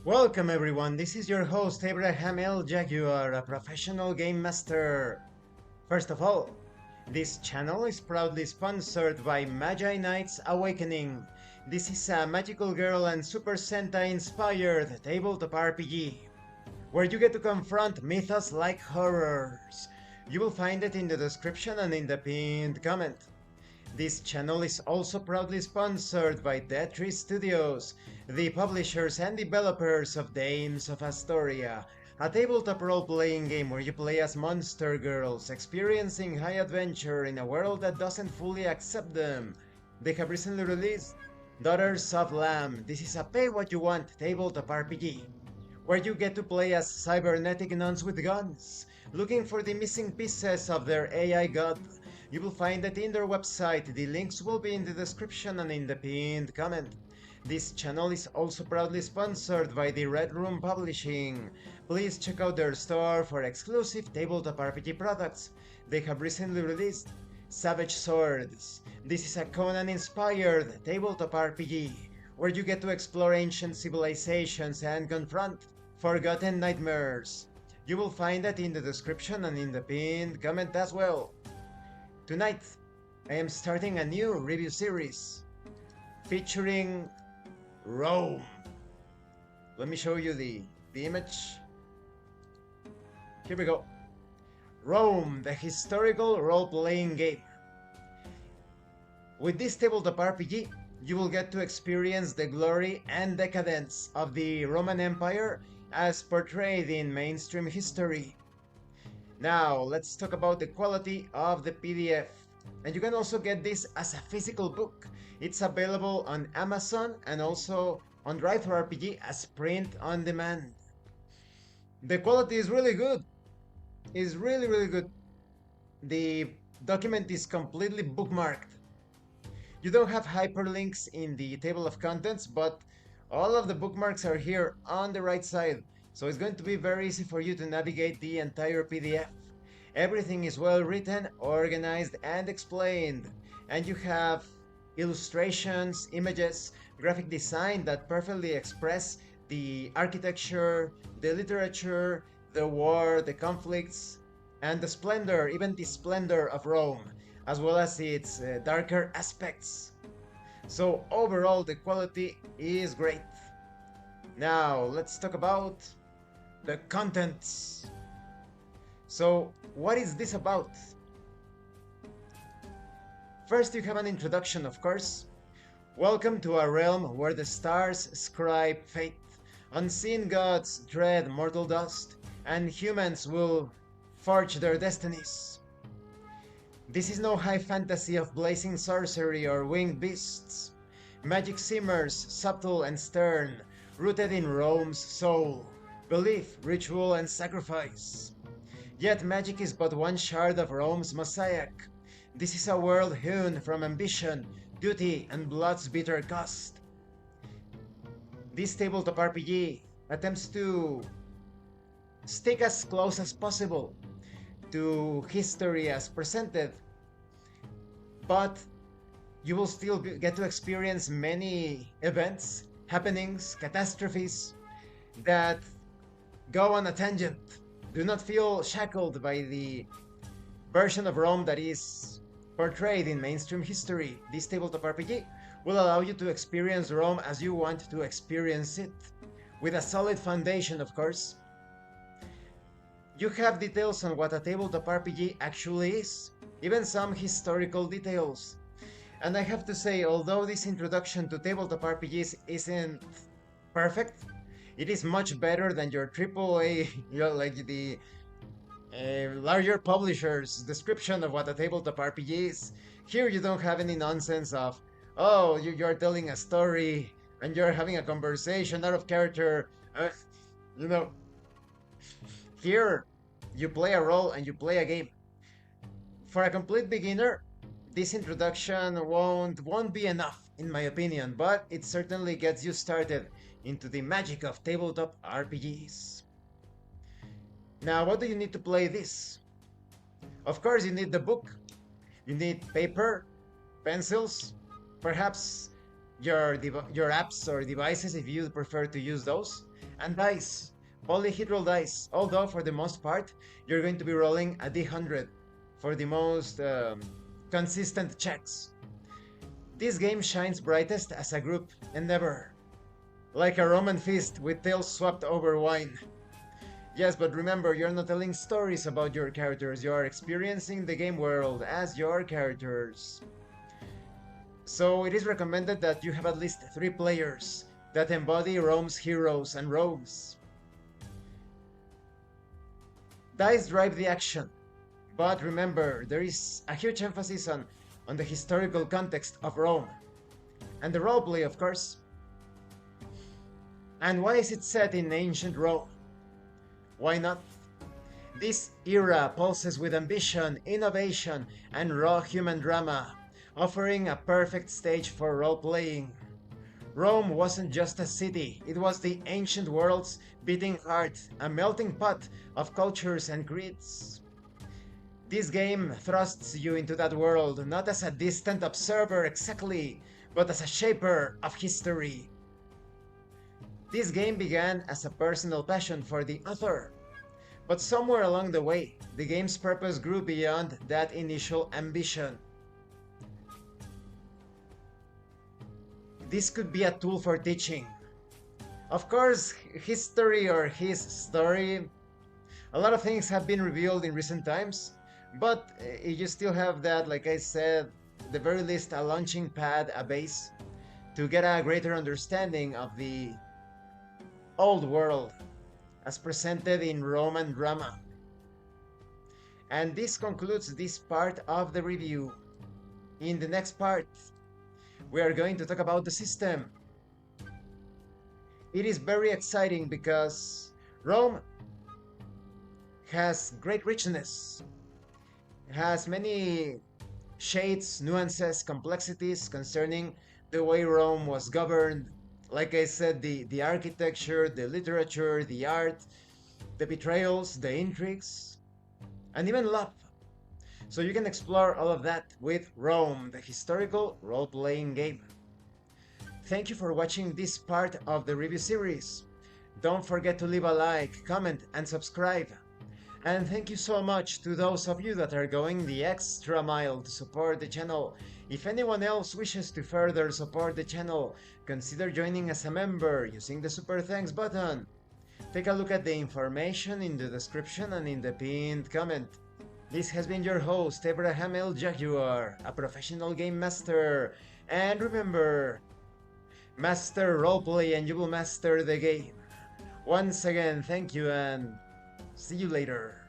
Welcome everyone, this is your host Abraham L. Jaguar, a professional game master. First of all, this channel is proudly sponsored by Magi-Knights Awakening. This is a magical girl and Super Sentai inspired tabletop RPG, where you get to confront mythos-like horrors. You will find it in the description and in the pinned comment. This channel is also proudly sponsored by Dead Tree Studios, the publishers and developers of Dames of Asstoria, a tabletop role-playing game where you play as monster girls, experiencing high adventure in a world that doesn't fully accept them. They have recently released Daughters of Lamb. This is a pay-what-you-want tabletop RPG, where you get to play as cybernetic nuns with guns, looking for the missing pieces of their AI god. You will find it in their website. The links will be in the description and in the pinned comment. This channel is also proudly sponsored by the Red Room Publishing. Please check out their store for exclusive tabletop RPG products. They have recently released Savage Swords. This is a Conan-inspired tabletop RPG, where you get to explore ancient civilizations and confront forgotten nightmares. You will find it in the description and in the pinned comment as well. Tonight, I am starting a new review series featuring Rome. Let me show you the image. Here we go. Rome, the historical role-playing game. With this tabletop RPG, you will get to experience the glory and decadence of the Roman Empire as portrayed in mainstream history. Now, let's talk about the quality of the PDF. And you can also get this as a physical book. It's available on Amazon and also on Drive for RPG as print on demand. The quality is really good. It's really good. The document is completely bookmarked. You don't have hyperlinks in the table of contents, but all of the bookmarks are here on the right side. So it's going to be very easy for you to navigate the entire PDF. Everything is well written, organized, and explained. And you have illustrations, images, graphic design that perfectly express the architecture, the literature, the war, the conflicts, and the splendor, even the splendor of Rome, as well as its darker aspects. So overall, the quality is great. Now, let's talk about the contents. So, what is this about? First, you have an introduction, of course. Welcome to a realm where the stars scribe fate, unseen gods dread mortal dust, and humans will forge their destinies. This is no high fantasy of blazing sorcery or winged beasts. Magic simmers, subtle and stern, rooted in Rome's soul, belief, ritual, and sacrifice. Yet magic is but one shard of Rome's mosaic. This is a world hewn from ambition, duty, and blood's bitter cost. This tabletop RPG attempts to stick as close as possible to history as presented, but you will still get to experience many events, happenings, catastrophes that go on a tangent. Do not feel shackled by the version of Rome that is portrayed in mainstream history. This tabletop RPG will allow you to experience Rome as you want to experience it, with a solid foundation, of course. You have details on what a tabletop RPG actually is, even some historical details. And I have to say, although this introduction to tabletop RPGs isn't perfect, it is much better than your AAA, like the larger publisher's description of what a tabletop RPG is. Here you don't have any nonsense of, oh, you're telling a story and you're having a conversation out of character. You know, here you play a role and you play a game. For a complete beginner, this introduction won't be enough, in my opinion, but it certainly gets you started into the magic of tabletop RPGs. Now, what do you need to play this? Of course, you need the book. You need paper, pencils, perhaps your apps or devices if you prefer to use those. And dice, polyhedral roll dice. Although for the most part you're going to be rolling a d100 for the most consistent checks. This game shines brightest as a group endeavor, like a Roman feast with tails swapped over wine. Yes, but remember, you're not telling stories about your characters, you're experiencing the game world as your characters. So it is recommended that you have at least 3 players that embody Rome's heroes and rogues. Dice drive the action, but remember, there is a huge emphasis on the historical context of Rome, and the roleplay, of course. And why is it set in ancient Rome? Why not? This era pulses with ambition, innovation, and raw human drama, offering a perfect stage for role-playing. Rome wasn't just a city, it was the ancient world's beating heart, a melting pot of cultures and creeds. This game thrusts you into that world, not as a distant observer exactly, but as a shaper of history. This game began as a personal passion for the author, but somewhere along the way, the game's purpose grew beyond that initial ambition. This could be a tool for teaching. Of course, history or his story, a lot of things have been revealed in recent times, but you still have that, like I said, the very least a launching pad, a base, to get a greater understanding of the old world as presented in Roman drama. And this concludes this part of the review. In the next part, we are going to talk about the system. It is very exciting because Rome has great richness. It has many shades, nuances, complexities concerning the way Rome was governed. Like I said, the architecture, the literature, the art, the betrayals, the intrigues, and even love. So you can explore all of that with Rome, the historical role-playing game. Thank you for watching this part of the review series. Don't forget to leave a like, comment, and subscribe. And thank you so much to those of you that are going the extra mile to support the channel. If anyone else wishes to further support the channel, consider joining as a member using the Super Thanks button. Take a look at the information in the description and in the pinned comment. This has been your host, Abraham L. Jaguar, a professional game master. And remember, master roleplay and you will master the game. Once again, thank you and see you later.